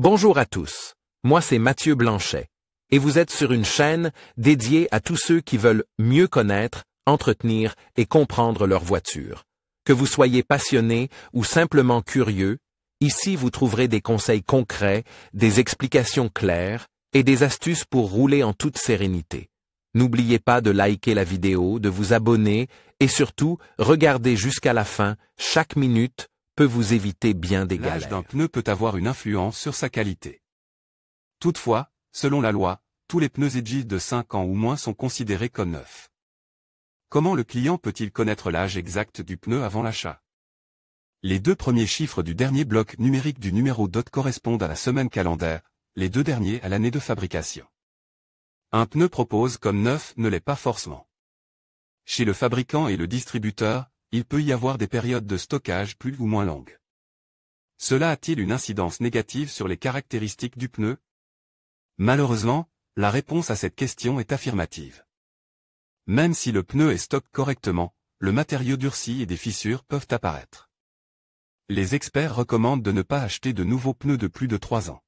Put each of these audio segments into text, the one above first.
Bonjour à tous, moi c'est Mathieu Blanchet, et vous êtes sur une chaîne dédiée à tous ceux qui veulent mieux connaître, entretenir et comprendre leur voiture. Que vous soyez passionné ou simplement curieux, ici vous trouverez des conseils concrets, des explications claires et des astuces pour rouler en toute sérénité. N'oubliez pas de liker la vidéo, de vous abonner et surtout, regardez jusqu'à la fin, chaque minute peut vous éviter bien des galères. L'âge d'un pneu peut avoir une influence sur sa qualité. Toutefois, selon la loi, tous les pneus Edgy de 5 ans ou moins sont considérés comme neufs. Comment le client peut-il connaître l'âge exact du pneu avant l'achat? Les deux premiers chiffres du dernier bloc numérique du numéro DOT correspondent à la semaine calendaire, les deux derniers à l'année de fabrication. Un pneu propose comme neuf ne l'est pas forcément. Chez le fabricant et le distributeur, il peut y avoir des périodes de stockage plus ou moins longues. Cela a-t-il une incidence négative sur les caractéristiques du pneu? Malheureusement, la réponse à cette question est affirmative. Même si le pneu est stocké correctement, le matériau durci et des fissures peuvent apparaître. Les experts recommandent de ne pas acheter de nouveaux pneus de plus de 3 ans.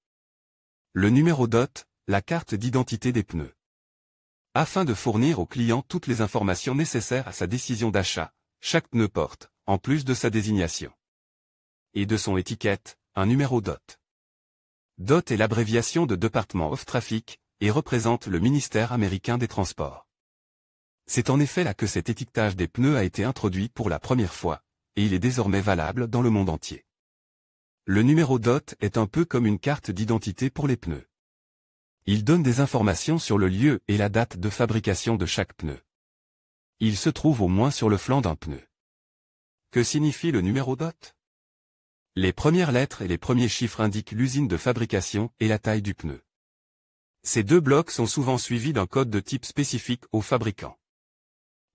Le numéro DOT, la carte d'identité des pneus. Afin de fournir au client toutes les informations nécessaires à sa décision d'achat, chaque pneu porte, en plus de sa désignation et de son étiquette, un numéro DOT. DOT est l'abréviation de Department of Traffic, et représente le ministère américain des Transports. C'est en effet là que cet étiquetage des pneus a été introduit pour la première fois, et il est désormais valable dans le monde entier. Le numéro DOT est un peu comme une carte d'identité pour les pneus. Il donne des informations sur le lieu et la date de fabrication de chaque pneu. Il se trouve au moins sur le flanc d'un pneu. Que signifie le numéro DOT? Les premières lettres et les premiers chiffres indiquent l'usine de fabrication et la taille du pneu. Ces deux blocs sont souvent suivis d'un code de type spécifique au fabricant.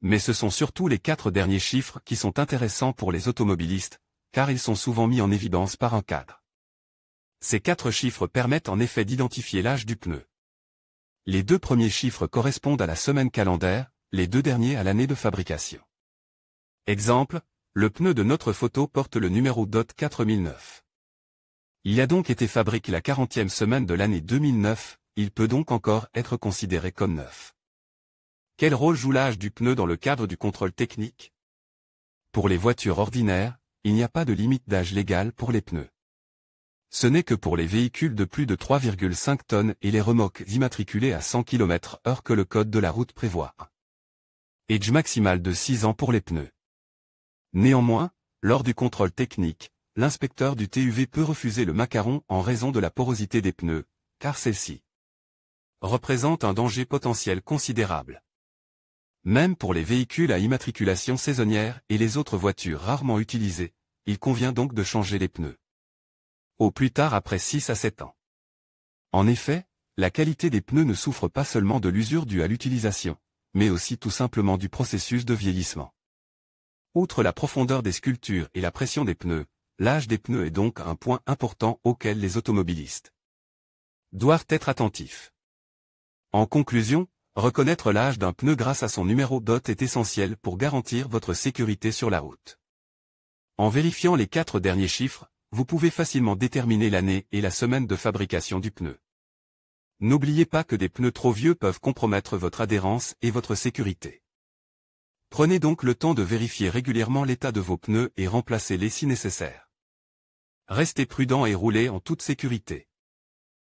Mais ce sont surtout les 4 derniers chiffres qui sont intéressants pour les automobilistes, car ils sont souvent mis en évidence par un cadre. Ces 4 chiffres permettent en effet d'identifier l'âge du pneu. Les 2 premiers chiffres correspondent à la semaine calendaire, les 2 derniers à l'année de fabrication. Exemple, le pneu de notre photo porte le numéro DOT 4009. Il a donc été fabriqué la 40e semaine de l'année 2009, il peut donc encore être considéré comme neuf. Quel rôle joue l'âge du pneu dans le cadre du contrôle technique? Pour les voitures ordinaires, il n'y a pas de limite d'âge légal pour les pneus. Ce n'est que pour les véhicules de plus de 3,5 tonnes et les remorques immatriculées à 100 km/h que le code de la route prévoit. Âge maximal de 6 ans pour les pneus. Néanmoins, lors du contrôle technique, l'inspecteur du TÜV peut refuser le macaron en raison de la porosité des pneus, car celle-ci représente un danger potentiel considérable. Même pour les véhicules à immatriculation saisonnière et les autres voitures rarement utilisées, il convient donc de changer les pneus. Au plus tard après 6 à 7 ans. En effet, la qualité des pneus ne souffre pas seulement de l'usure due à l'utilisation, mais aussi tout simplement du processus de vieillissement. Outre la profondeur des sculptures et la pression des pneus, l'âge des pneus est donc un point important auquel les automobilistes doivent être attentifs. En conclusion, reconnaître l'âge d'un pneu grâce à son numéro DOT est essentiel pour garantir votre sécurité sur la route. En vérifiant les 4 derniers chiffres, vous pouvez facilement déterminer l'année et la semaine de fabrication du pneu. N'oubliez pas que des pneus trop vieux peuvent compromettre votre adhérence et votre sécurité. Prenez donc le temps de vérifier régulièrement l'état de vos pneus et remplacez-les si nécessaire. Restez prudent et roulez en toute sécurité.